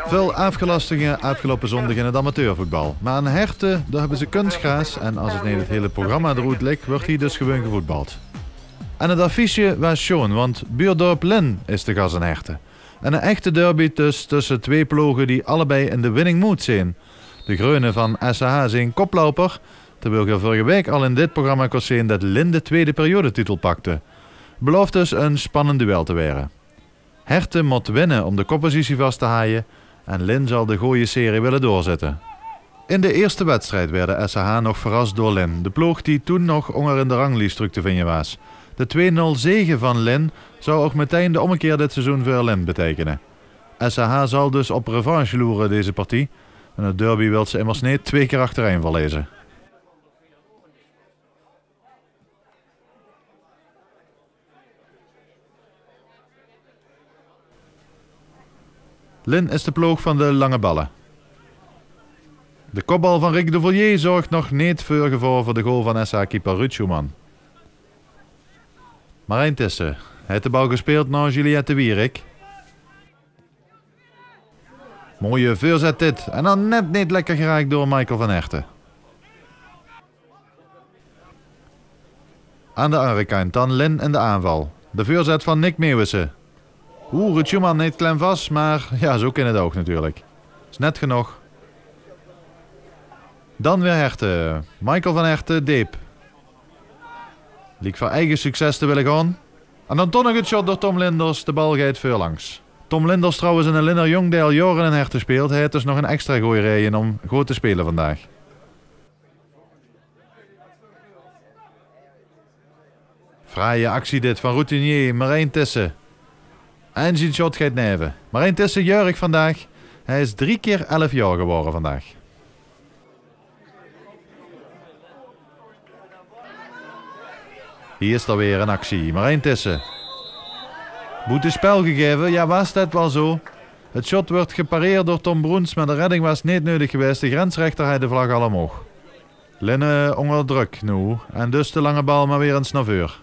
Veel afgelastingen afgelopen zondag in het amateurvoetbal. Maar aan Herten, daar hebben ze kunstgras en als het niet het hele programma eruit ligt, wordt hier dus gewoon gevoetbald. En het affiche was schoon, want buurdorp Lin is de gas aan Herten. En een echte derby dus tussen twee ploegen die allebei in de winning mood zijn. De Groenen van SAH zijn koploper, terwijl je vorige week al in dit programma kon zien dat Lin de tweede periodetitel pakte. Belooft dus een spannend duel te worden. Herten moet winnen om de koppositie vast te haaien en Lin zal de gooie serie willen doorzetten. In de eerste wedstrijd werd de SAH nog verrast door Lin, de ploeg die toen nog onder in de ranglijst te vinden was. De 2-0 zege van Lin zou ook meteen de ommekeer dit seizoen voor Lin betekenen. SAH zal dus op revanche loeren deze partij en het derby wil ze immers niet 2 keer achtereen verlezen. Lin is de ploeg van de lange ballen. De kopbal van Rick de Volier zorgt nog niet voor gevaar voor de goal van SA-keeper Ruud Schumann. Marijn Tissen heeft de bal gespeeld naar Juliette Wierik. Mooie voorzet dit en dan net niet lekker geraakt door Michael van Herten. Aan de andere kant dan Lin in de aanval. De voorzet van Nick Meeuwissen. Ruud Schumann niet klem vast, maar ja, zo kan het ook natuurlijk. Is net genoeg. Dan weer Herten. Michael van Herten, diep. Liek voor eigen succes te willen gaan. En dan toch nog het shot door Tom Linders. De bal gaat voorlangs. Tom Linders trouwens in een Linner Jong die al jaren in Herten speelt. Hij heeft dus nog een extra gooi rijden om goed te spelen vandaag. Fraaie actie dit van routinier Marijn Tissen. En zijn shot gaat neven. Marijn Tissen juich vandaag. Hij is 3 keer 11 jaar geworden vandaag. Hier is er weer een actie. Marijn Tissen. Boete spel gegeven. Ja, was dat wel zo. Het shot wordt gepareerd door Tom Broens, maar de redding was niet nodig geweest. De grensrechter had de vlag al omhoog. Linne onder druk nu. En dus de lange bal maar weer een snaveur.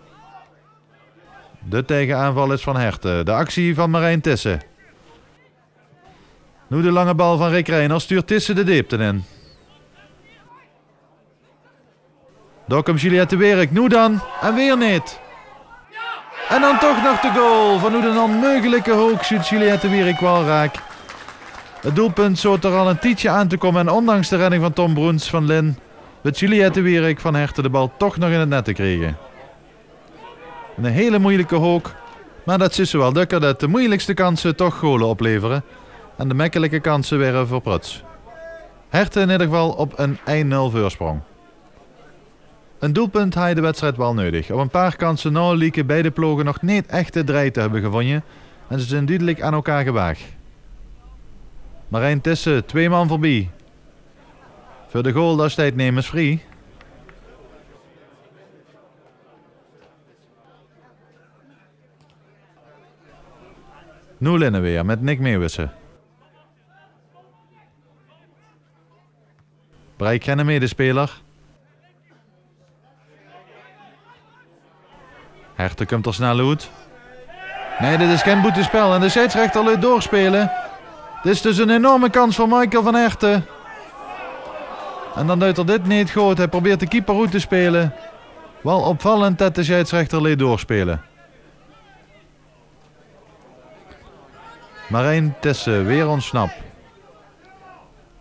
De tegenaanval is van Herten. De actie van Marijn Tissen. Nu de lange bal van Rick Reiner. Stuurt Tissen de diepte in. Daar komt Juliette Wierik. Nu dan. En weer niet. En dan toch nog de goal. Van hoe de onmogelijke hoek schiet Juliette Wierik wel raak. Het doelpunt zou er al een tietje aan te komen. En ondanks de redding van Tom Broens van Lin. Weet Juliette Wierik van Herten de bal toch nog in het net te krijgen. Een hele moeilijke hoek. Maar dat is wel dukker dat de moeilijkste kansen toch golen opleveren. En de makkelijke kansen weer voor Pruts. Herten in ieder geval op een 1-0 voorsprong. Een doelpunt had je de wedstrijd wel nodig. Op een paar kansen nou lieken beide ploegen nog niet echt de draai te hebben gewonnen. En ze zijn duidelijk aan elkaar gewaagd. Marijn Tissen, 2 man voorbij. Voor de goal daar staat Nemens vrij. Nu Linne weer met Nick Meeuwissen. Bereik geen medespeler. Herten komt er snel uit. Nee, dit is geen boetespel en de scheidsrechter laat doorspelen. Dit is dus een enorme kans voor Michael van Herten. En dan doet er dit niet goed. Hij probeert de keeper uit te spelen. Wel opvallend dat de scheidsrechter laat doorspelen. Marijn Tissen weer ontsnapt.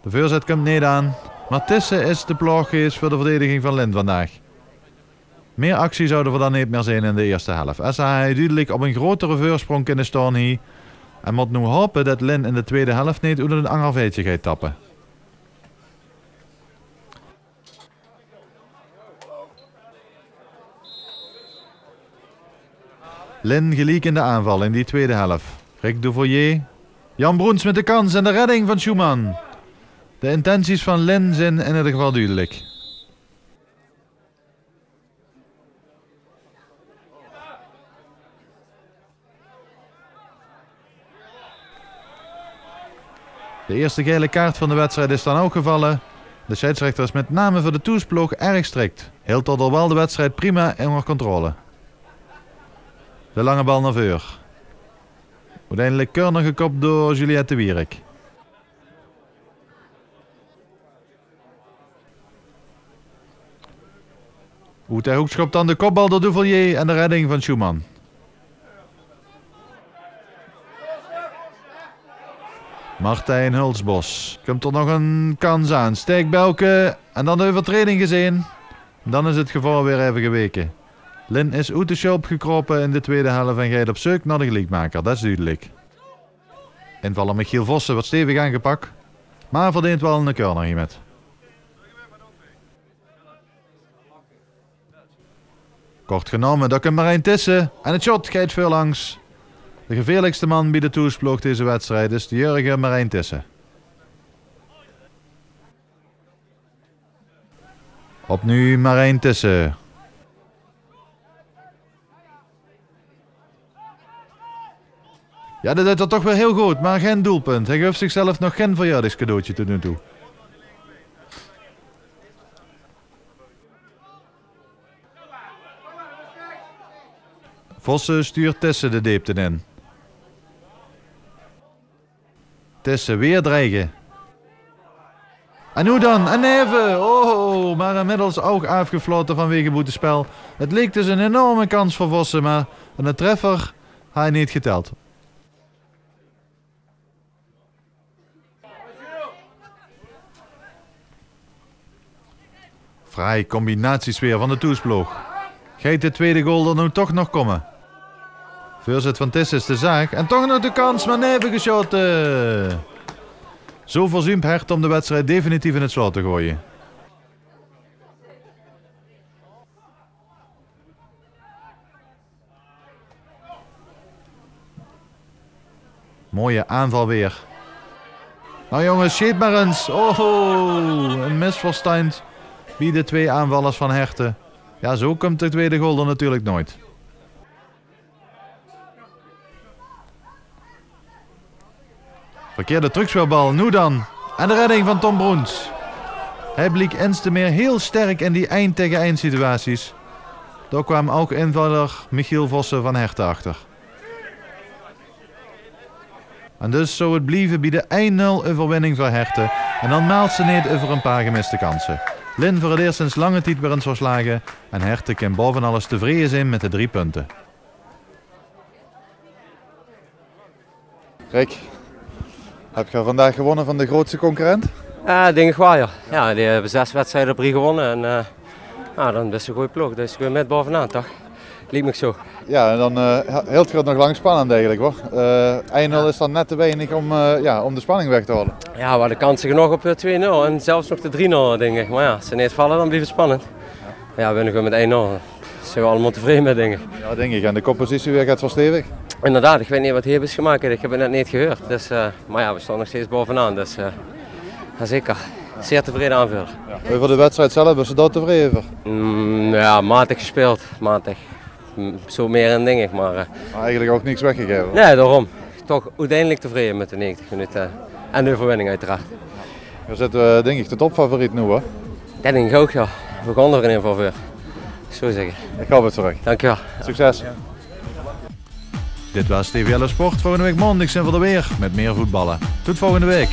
De voorzet komt niet aan. Maar Tissen is de ploeggeest voor de verdediging van Lin vandaag. Meer actie zouden we dan niet meer zijn in de eerste helft. SA heeft duidelijk op een grotere voorsprong kunnen staan hier. En moet nu hopen dat Lin in de tweede helft niet onder een angerveetje gaat tappen. Lin gelijk in de aanval in die tweede helft. Rick de Volier. Jan Broens met de kans en de redding van Schumann. De intenties van Lin zijn in ieder geval duidelijk. De eerste gele kaart van de wedstrijd is dan ook gevallen. De scheidsrechter is met name voor de toesploeg erg strikt. Hield tot al wel de wedstrijd prima onder controle. De lange bal naar voor. Uiteindelijk keurig gekopt door Juliette Wierik. Uit de hoek schopt dan de kopbal door Duvalier en de redding van Schumann. Martijn Hulsbos. Komt er nog een kans aan. Steek Belke en dan de overtreding gezien. Dan is het gevaar weer even geweken. Lin is uit de shop gekropen in de tweede helft en gaat op zoek naar de gelijkmaker. Dat is duidelijk. Invaller Michiel Vossen wordt stevig aangepakt. Maar verdient wel een corner hier met. Kort genomen, daar komt Marijn Tissen. En het shot gaat veel langs. De gevaarlijkste man bij de toesploeg deze wedstrijd is de jeugdige Marijn Tissen. Opnieuw Marijn Tissen. Ja, dat doet er toch weer heel goed, maar geen doelpunt. Hij geeft zichzelf nog geen verjaardagscadeautje tot nu toe. Vossen stuurt Tissen de diepte in. Tissen weer dreigen. En hoe dan? En even! Oh, maar inmiddels ook afgefloten vanwege boetespel. Het leek dus een enorme kans voor Vossen, maar een treffer hij niet geteld. Vrij combinatiesfeer van de toesploeg. Gaat de tweede goal er nu toch nog komen? Voorzet van Tissen is de zaag. En toch nog de kans, maar neven geschoten. Zo verzuimt Hertha om de wedstrijd definitief in het slot te gooien. Mooie aanval weer. Nou jongens, schiet maar eens. Oh, een misverstand bij de twee aanvallers van Hertha. Ja, zo komt de tweede goal er natuurlijk nooit. Verkeerde terugspeelbal, nu dan. En de redding van Tom Broens. Hij bleek eens te meer heel sterk in die eind tegen eind situaties. Daar kwam ook invaller Michiel Vossen van Hertha achter. En dus zou het blijven bij de 1-0 overwinning voor Hertha. En dan maalt ze niet over een paar gemiste kansen. Lin voor het eerst sinds lange tijd weer eens verslagen. En Hertha kan boven alles tevreden zijn met de 3 punten. Rick, heb je vandaag gewonnen van de grootste concurrent? Ja, denk ik wel, ja. Ja, die hebben 6 wedstrijden op 3 gewonnen. En dan is het een goede ploeg. Dus ik ben met bovenaan, toch? Liep me zo. Ja, en dan heel het nog lang spannend eigenlijk hoor. 1-0 is dan net te weinig om de spanning weg te houden. Ja, we hadden kansen genoeg op 2-0 en zelfs nog de 3-0 denk ik. Maar ja, als ze niet vallen dan blijft het spannend. Ja, we winnen gewoon met 1-0. Daar zijn we allemaal tevreden mee, denk ik. Ja, denk ik. En de koppositie weer gaat verstevig? Inderdaad, ik weet niet wat Hebes gemaakt heeft. Ik heb het net niet gehoord. Dus, maar ja, we staan nog steeds bovenaan. Dus ja, zeker. Zeer tevreden aanvuller. Ja. Over de wedstrijd zelf, ben je daar tevreden over? Ja, matig gespeeld. Matig. Zo meer in denk ik, maar eigenlijk ook niks weggegeven? Nee, daarom. Toch uiteindelijk tevreden met de 90 minuten en de overwinning uiteraard. Je zit denk ik de topfavoriet nu hoor? Dat denk ik ook, ja. We gaan er in ieder geval voor. Zo zeggen. Ik hoop het terug. Dankjewel. Succes. Ja. Dit was TVL Sport. Volgende week maandag zijn we er weer met meer voetballen. Tot volgende week.